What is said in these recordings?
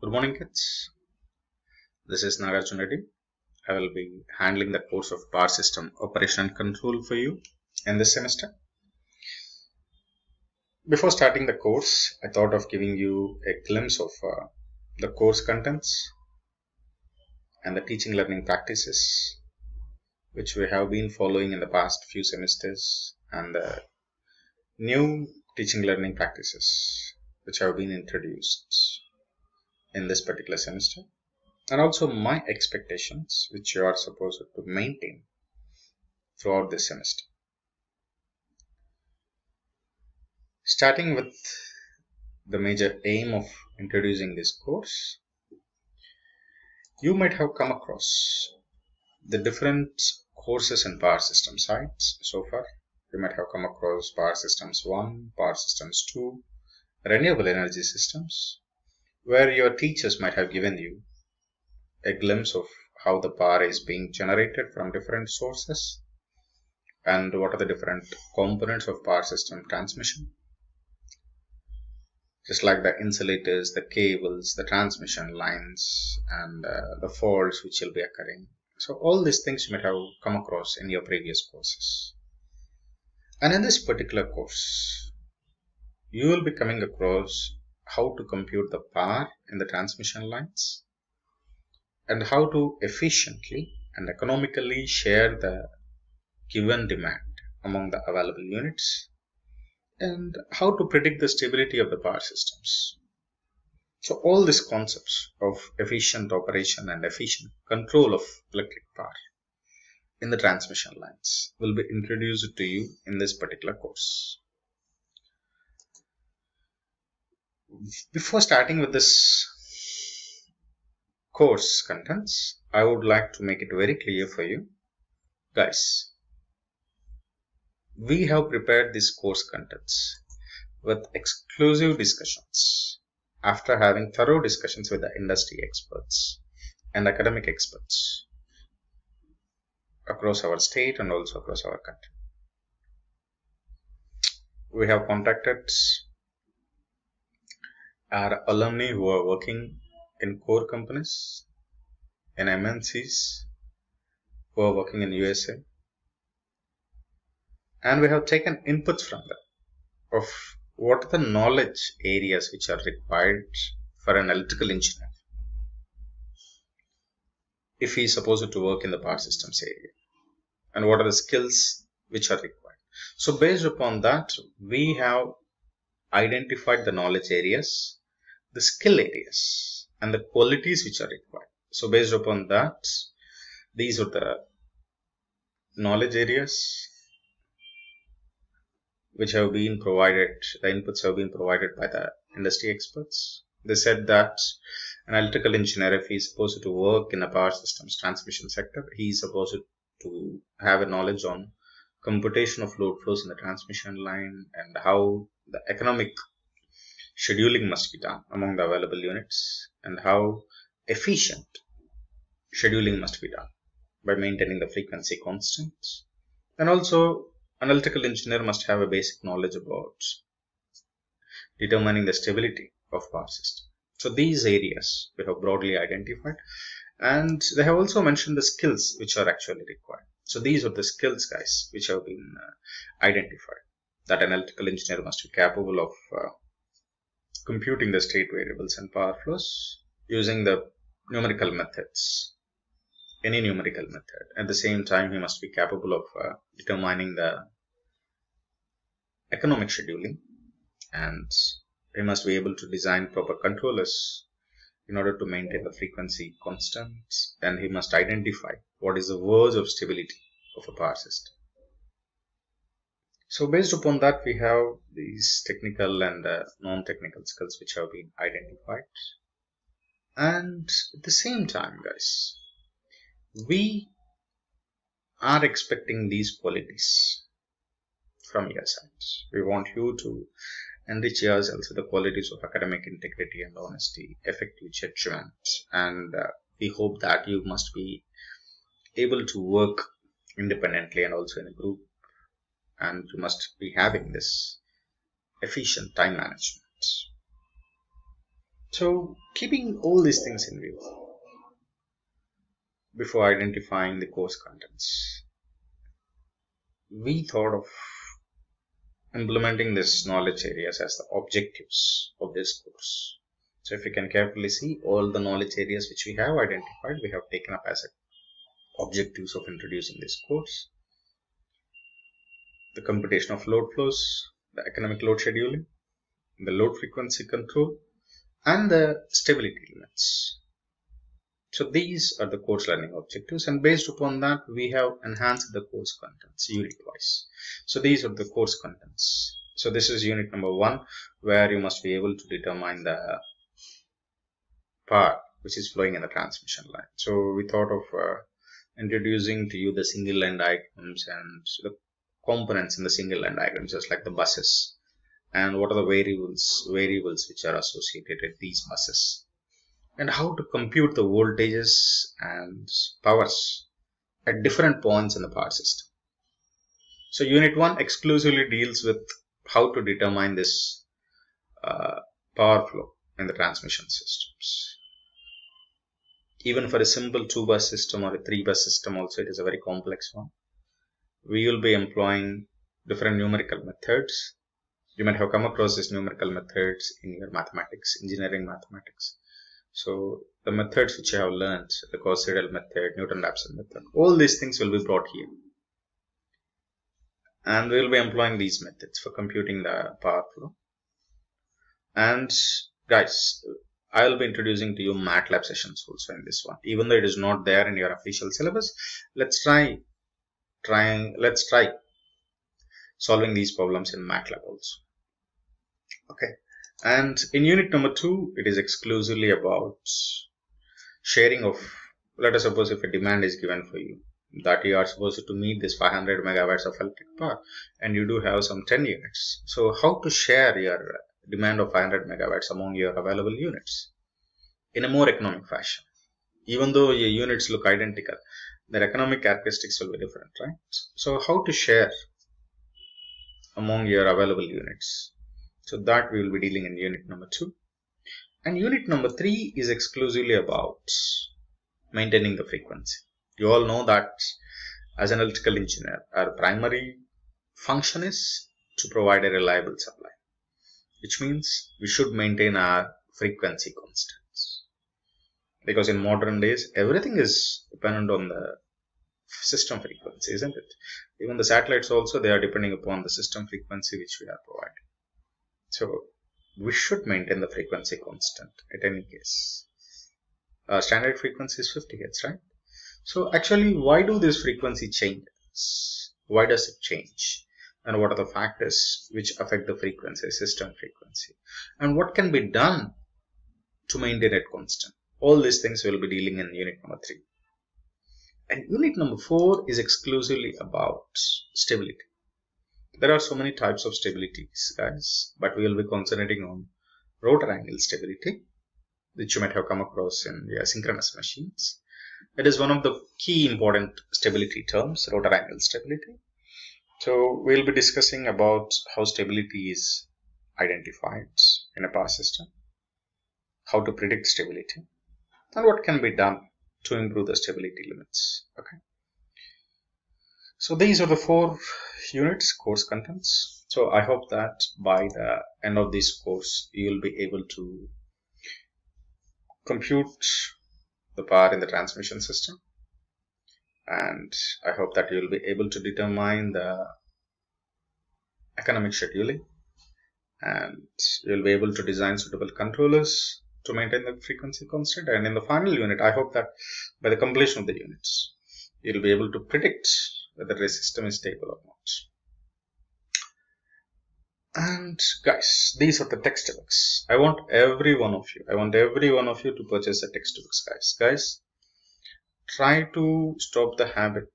Good morning, kids. This is Nagarjun Reddy. I will be handling the course of Power System Operation and Control for you in this semester. Before starting the course, I thought of giving you a glimpse of the course contents and the teaching learning practices which we have been following in the past few semesters, and the new teaching learning practices which have been introduced in this particular semester, and also my expectations which you are supposed to maintain throughout this semester. Starting with the major aim of introducing this course, you might have come across the different courses in Power System sites so far. You might have come across Power Systems 1, Power Systems 2, Renewable Energy Systems, where your teachers might have given you a glimpse of how the power is being generated from different sources and what are the different components of power system transmission, just like the insulators, the cables, the transmission lines, and the faults which will be occurring. So all these things you might have come across in your previous courses. And in this particular course, you will be coming across how to compute the power in the transmission lines, and how to efficiently and economically share the given demand among the available units, and how to predict the stability of the power systems. So all these concepts of efficient operation and efficient control of electric power in the transmission lines will be introduced to you in this particular course. Before starting with this course contents, I would like to make it very clear for you guys. We have prepared these course contents with exclusive discussions after having thorough discussions with the industry experts and academic experts across our state and also across our country. We have contacted our alumni who are working in core companies, in MNCs, who are working in USA, and we have taken inputs from them of what are the knowledge areas which are required for an electrical engineer if he is supposed to work in the power systems area, and what are the skills which are required. So based upon that, we have identified the knowledge areas, the skill areas, and the qualities which are required. So based upon that, these are the knowledge areas which have been provided, the inputs have been provided by the industry experts. They said that an electrical engineer, if he is supposed to work in a power systems transmission sector, he is supposed to have a knowledge on computation of load flows in the transmission line, and how the economic scheduling must be done among the available units, and how efficient scheduling must be done by maintaining the frequency constants. And also, an electrical engineer must have a basic knowledge about determining the stability of power system. So these areas we have broadly identified, and they have also mentioned the skills which are actually required. So these are the skills, guys, which have been identified, that an electrical engineer must be capable of computing the state variables and power flows using the numerical methods, any numerical method. At the same time, he must be capable of determining the economic scheduling, and he must be able to design proper controllers in order to maintain the frequency constants. Then he must identify what is the verge of stability of a power system. So based upon that, we have these technical and non-technical skills which have been identified. And at the same time, guys, we are expecting these qualities from your side. We want you to enrich yourselves with the qualities of academic integrity and honesty, effective judgment, and we hope that you must be able to work independently and also in a group, and you must be having this efficient time management. So keeping all these things in view before identifying the course contents, we thought of implementing this knowledge areas as the objectives of this course. So if you can carefully see, all the knowledge areas which we have identified, we have taken up as objectives of introducing this course. The computation of load flows, the economic load scheduling, the load frequency control, and the stability limits. So these are the course learning objectives, and based upon that, we have enhanced the course contents unit-wise. So these are the course contents. So this is unit number 1, where you must be able to determine the power which is flowing in the transmission line. So we thought of introducing to you the single line diagrams and the components in the single line diagrams, just like the buses, and what are the variables which are associated with these buses, and how to compute the voltages and powers at different points in the power system. So unit 1 exclusively deals with how to determine this power flow in the transmission systems. Even for a simple 2-bus system or a 3-bus system also, it is a very complex one. We will be employing different numerical methods. You might have come across these numerical methods in your mathematics, engineering mathematics. So the methods which you have learned, the Gauss-Seidel method, Newton-Raphson method, all these things will be brought here. And we will be employing these methods for computing the power flow. And guys, I will be introducing to you MATLAB sessions also in this one. Even though it is not there in your official syllabus, let's try solving these problems in MATLAB also. Okay. And in unit number 2, it is exclusively about sharing of, let us suppose if a demand is given for you, that you are supposed to meet this 500 megawatts of electric power, and you do have some 10 units. So how to share your demand of 500 megawatts among your available units in a more economic fashion. Even though your units look identical, their economic characteristics will be different, right? So how to share among your available units. So that we will be dealing in unit number 2. And unit number 3 is exclusively about maintaining the frequency. You all know that as an electrical engineer, our primary function is to provide a reliable supply, which means we should maintain our frequency constants. Because in modern days, everything is dependent on the system frequency, isn't it? Even the satellites also, they are depending upon the system frequency which we are providing. So we should maintain the frequency constant at any case. Standard frequency is 50 Hz, right? So actually, why do this frequency changes? Why does it change? And what are the factors which affect the frequency, system frequency? And what can be done to maintain it constant? All these things we will be dealing in unit number 3. And unit number 4 is exclusively about stability. There are so many types of stabilities, guys, but we will be concentrating on rotor angle stability, which you might have come across in your synchronous machines. It is one of the key important stability terms, rotor angle stability. So we'll be discussing about how stability is identified in a power system, how to predict stability, and what can be done to improve the stability limits. Okay. So these are the 4 units, course contents. So I hope that by the end of this course, you will be able to compute the power in the transmission system. And I hope that you will be able to determine the economic scheduling. And you will be able to design suitable controllers to maintain the frequency constant. And in the final unit, I hope that by the completion of the units, you will be able to predict whether the system is stable or not. And guys, these are the textbooks. I want every one of you to purchase the textbooks, guys. Try to stop the habit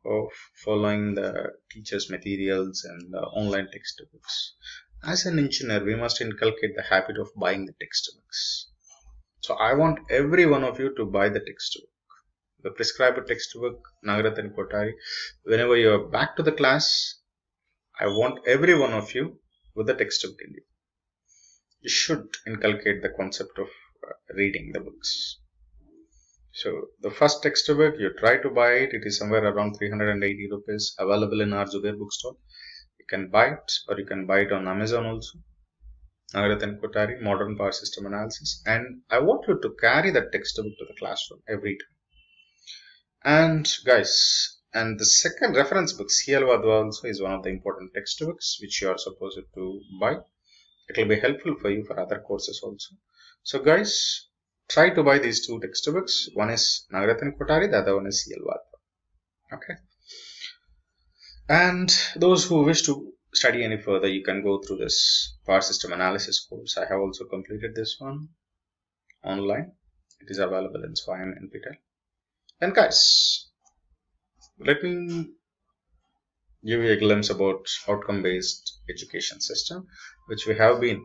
of following the teacher's materials and the online textbooks. As an engineer, we must inculcate the habit of buying the textbooks. So I want every one of you to buy the textbook, the prescribed textbook, Nagarath and Kotari. Whenever you are back to the class, I want every one of you with the textbook in you. you should inculcate the concept of reading the books. So the first textbook, you try to buy it. It is somewhere around 380 rupees, available in our Zubair bookstore. You can buy it, or you can buy it on Amazon also. Nagarathan Kothari, Modern Power System Analysis. And I want you to carry that textbook to the classroom every time. And guys, and the second reference book, CL Vadwa also is one of the important textbooks which you are supposed to buy. It will be helpful for you for other courses also. So guys, try to buy these two textbooks. One is Nagarathan Kothari, the other one is CL Vadwa. Okay. And those who wish to study any further, you can go through this power system analysis course. I have also completed this one online. It is available in SWAYAM and NPTEL. And guys, let me give you a glimpse about outcome-based education system, which we have been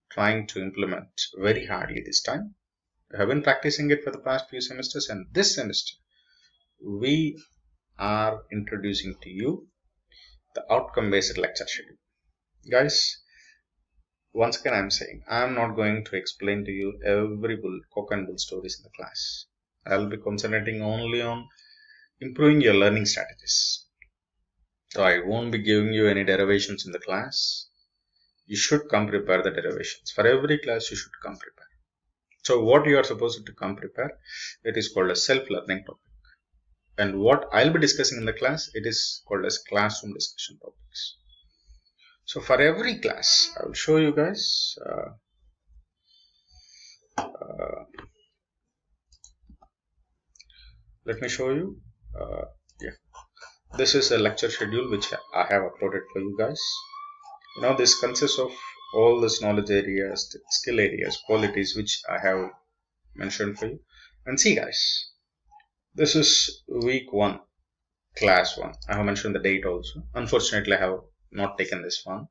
trying to implement very hardly this time. We have been practicing it for the past few semesters, and this semester we are introducing to you the outcome-based lecture schedule. Guys, once again I'm saying, I'm not going to explain to you every cock and bull stories in the class. I'll be concentrating only on improving your learning strategies. So I won't be giving you any derivations in the class. You should come prepare the derivations. For every class, you should come prepare. So what you are supposed to come prepare, it is called a self-learning topic. And what I'll be discussing in the class, it is called as classroom discussion topics. So for every class, I will show you guys. Let me show you. This is a lecture schedule which I have uploaded for you guys. Now this consists of all this knowledge areas, skill areas, qualities which I have mentioned for you. And see guys, this is week 1, class 1. I have mentioned the date also. Unfortunately, I have not taken this one.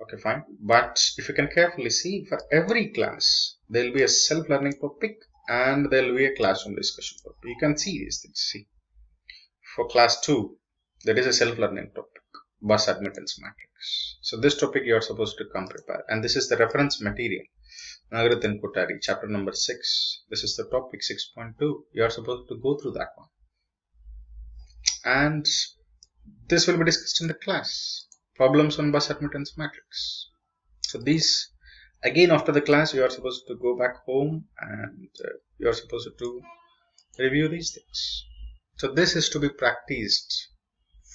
Okay, fine. But if you can carefully see, for every class, there will be a self-learning topic and there will be a classroom discussion topic. You can see these things. See, for class 2, there is a self-learning topic, bus admittance matrix. So this topic you are supposed to come prepare. And this is the reference material. Nagarathan Kothari, chapter number 6. This is the topic 6.2. You are supposed to go through that one. And this will be discussed in the class. Problems on bus admittance matrix. So these, again after the class, you are supposed to go back home and you are supposed to review these things. So this is to be practiced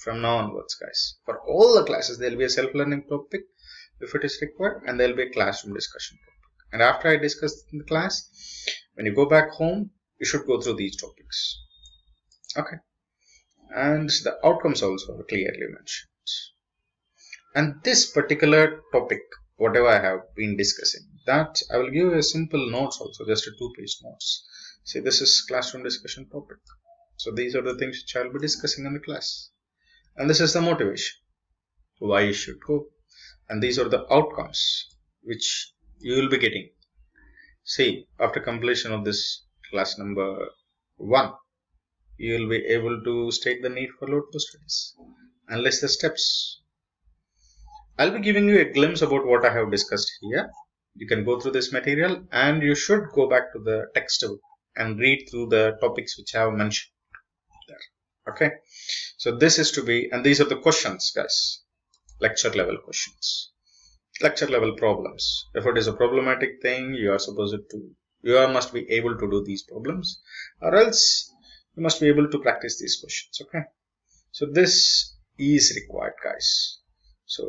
from now onwards, guys. For all the classes, there will be a self-learning topic if it is required, and there will be a classroom discussion topic. And after I discuss in the class, when you go back home, you should go through these topics. Okay. And the outcomes also are clearly mentioned. And this particular topic, whatever I have been discussing, that I will give you a simple notes also, just a 2-page notes. See, this is classroom discussion topic. So these are the things which I will be discussing in the class. And this is the motivation, why you should go. And these are the outcomes which you will be getting. See, after completion of this class number 1, you will be able to state the need for load flow studies and list the steps. I'll be giving you a glimpse about what I have discussed here. You can go through this material and you should go back to the textbook and read through the topics which I have mentioned there. Okay. So this is to be, and these are the questions, guys. Lecture level questions. Lecture level problems. If it is a problematic thing, you are supposed to, you must be able to do these problems, or else you must be able to practice these questions. Okay. So this is required, guys. So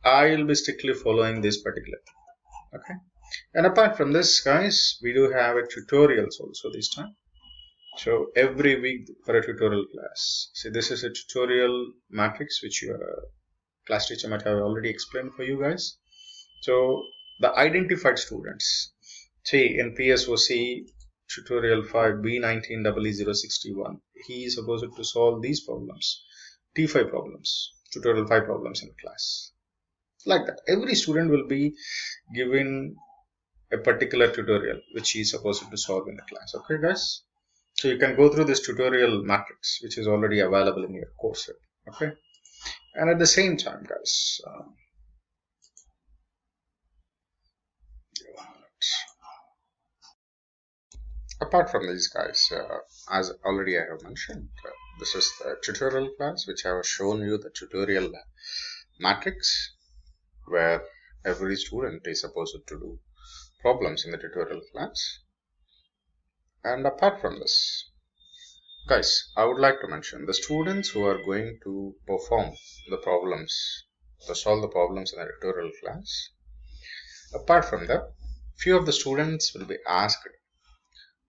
I will be strictly following this particular thing. Okay. And apart from this, guys, we do have a tutorials also this time. So every week for a tutorial class. See, this is a tutorial matrix which your class teacher might have already explained for you guys. So the identified students. See, in PSOC tutorial 5 B190061, he is supposed to solve these problems, T5 problems, tutorial 5 problems in class. Like that, every student will be given a particular tutorial which he is supposed to solve in the class. Okay, guys. So you can go through this tutorial matrix which is already available in your course. Okay. And at the same time, guys, Apart from these guys, as already I have mentioned, this is the tutorial class which I have shown you the tutorial matrix where every student is supposed to do problems in the tutorial class. And apart from this, guys, I would like to mention the students who are going to perform the problems, to solve the problems in the tutorial class. Apart from that, few of the students will be asked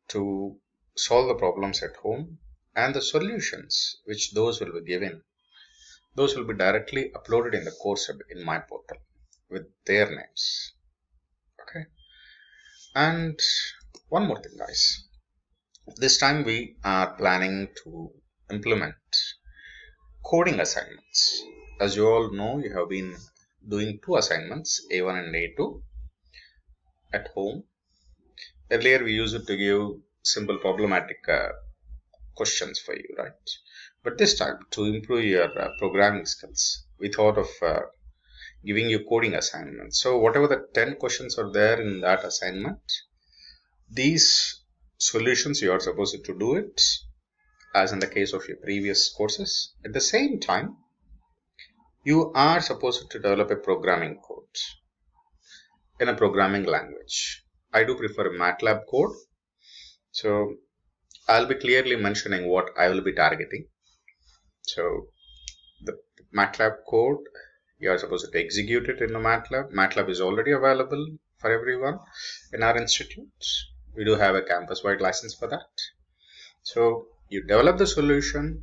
to solve the problems at home, and the solutions which those will be given, those will be directly uploaded in the course in my portal with their names. Okay. And one more thing, guys. This time we are planning to implement coding assignments. As you all know, you have been doing two assignments, A1 and A2 at home. Earlier we used to give simple problematic questions for you, right? But this time, to improve your programming skills, we thought of giving you coding assignments. So whatever the 10 questions are there in that assignment, these solutions you are supposed to do it as in the case of your previous courses. At the same time, you are supposed to develop a programming code in a programming language. I do prefer MATLAB code. So I'll be clearly mentioning what I will be targeting. So the MATLAB code, you are supposed to execute it in the MATLAB. MATLAB is already available for everyone in our institutes. We do have a campus-wide license for that. So you develop the solution,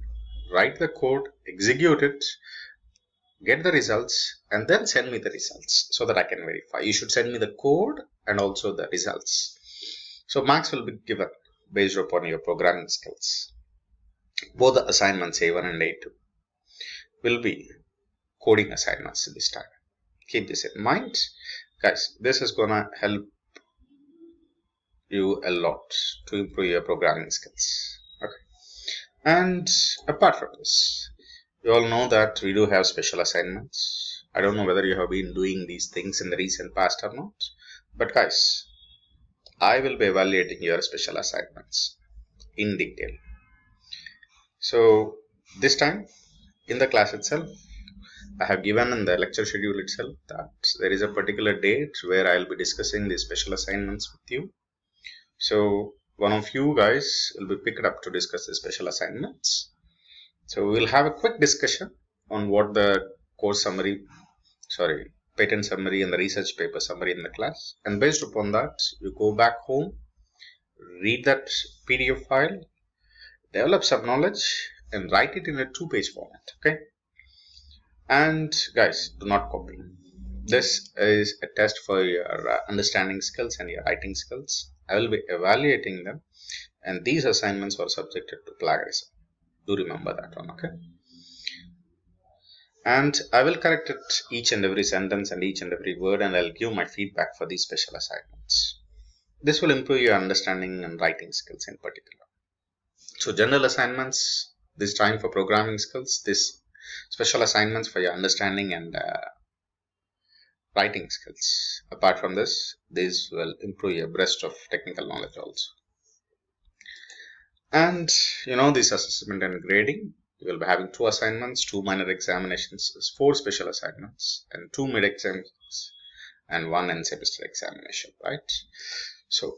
write the code, execute it, get the results, and then send me the results so that I can verify. You should send me the code and also the results. So marks will be given based upon your programming skills. Both the assignments A1 and A2 will be coding assignments this time. Keep this in mind. Guys, this is gonna help you a lot to improve your programming skills. Okay. And apart from this, you all know that we do have special assignments. I don't know whether you have been doing these things in the recent past or not. But guys, I will be evaluating your special assignments in detail. So this time in the class itself, I have given in the lecture schedule itself that there is a particular date where I will be discussing these special assignments with you. So one of you guys will be picked up to discuss the special assignments. So we will have a quick discussion on what the course summary, patent summary and the research paper summary in the class. And based upon that, you go back home, read that PDF file, develop some knowledge, and write it in a 2-page format. Okay. And guys, do not copy. This is a test for your understanding skills and your writing skills. I will be evaluating them, and these assignments are subjected to plagiarism. Do remember that one, okay? And I will correct it each and every sentence and each and every word, and I'll give my feedback for these special assignments. This will improve your understanding and writing skills in particular. So general assignments, this time for programming skills, this special assignments for your understanding and writing skills. Apart from this, these will improve your breadth of technical knowledge also. And you know, this assessment and grading, you will be having 2 assignments, 2 minor examinations, 4 special assignments, and 2 mid exams, and 1 end semester examination, right? So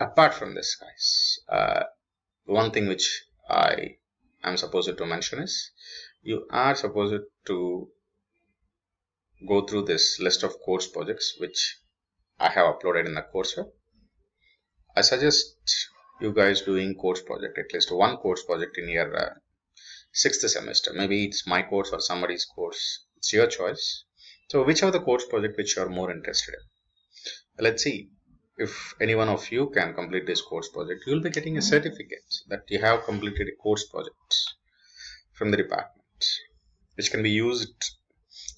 apart from this, guys, one thing which I am supposed to mention is you are supposed to go through this list of course projects which I have uploaded in the courseware. I suggest you guys doing course project, at least one course project in your 6th semester. Maybe it's my course or somebody's course. It's your choice. So whichever the course project which you are more interested in. Let's see if any one of you can complete this course project. You will be getting a certificate that you have completed a course project from the department, which can be used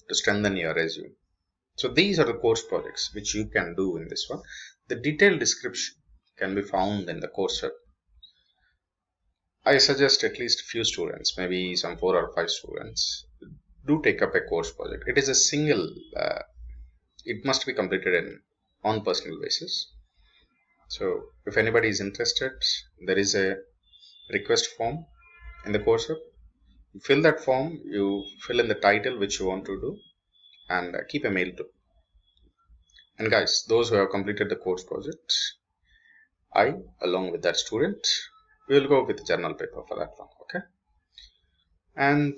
to strengthen your resume. So these are the course projects which you can do in this one. The detailed description can be found in the course web. I suggest at least a few students, maybe some 4 or 5 students, do take up a course project. It is a single, it must be completed on personal basis. So if anybody is interested, there is a request form in the course web. You fill that form, you fill in the title which you want to do, and keep a mail to. And guys, those who have completed the course project, I, along with that student, we will go with the journal paper for that one. Okay. And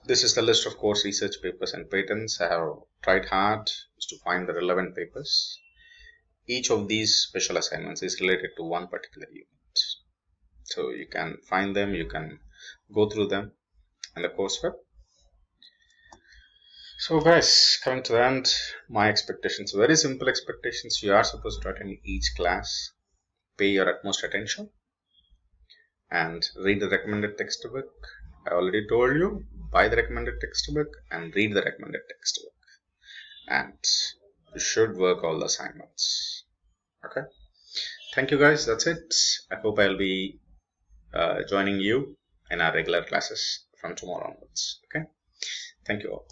this is the list of course research papers and patents. I have tried hard to find the relevant papers. Each of these special assignments is related to one particular unit. So you can find them, you can go through them in the course web. So guys, coming to the end, my expectations, very simple expectations. You are supposed to attend each class, pay your utmost attention, and read the recommended textbook. I already told you, buy the recommended textbook and read the recommended textbook. And you should work all the assignments. Okay. Thank you guys. That's it. I hope I'll be joining you in our regular classes from tomorrow onwards. Okay. Thank you all.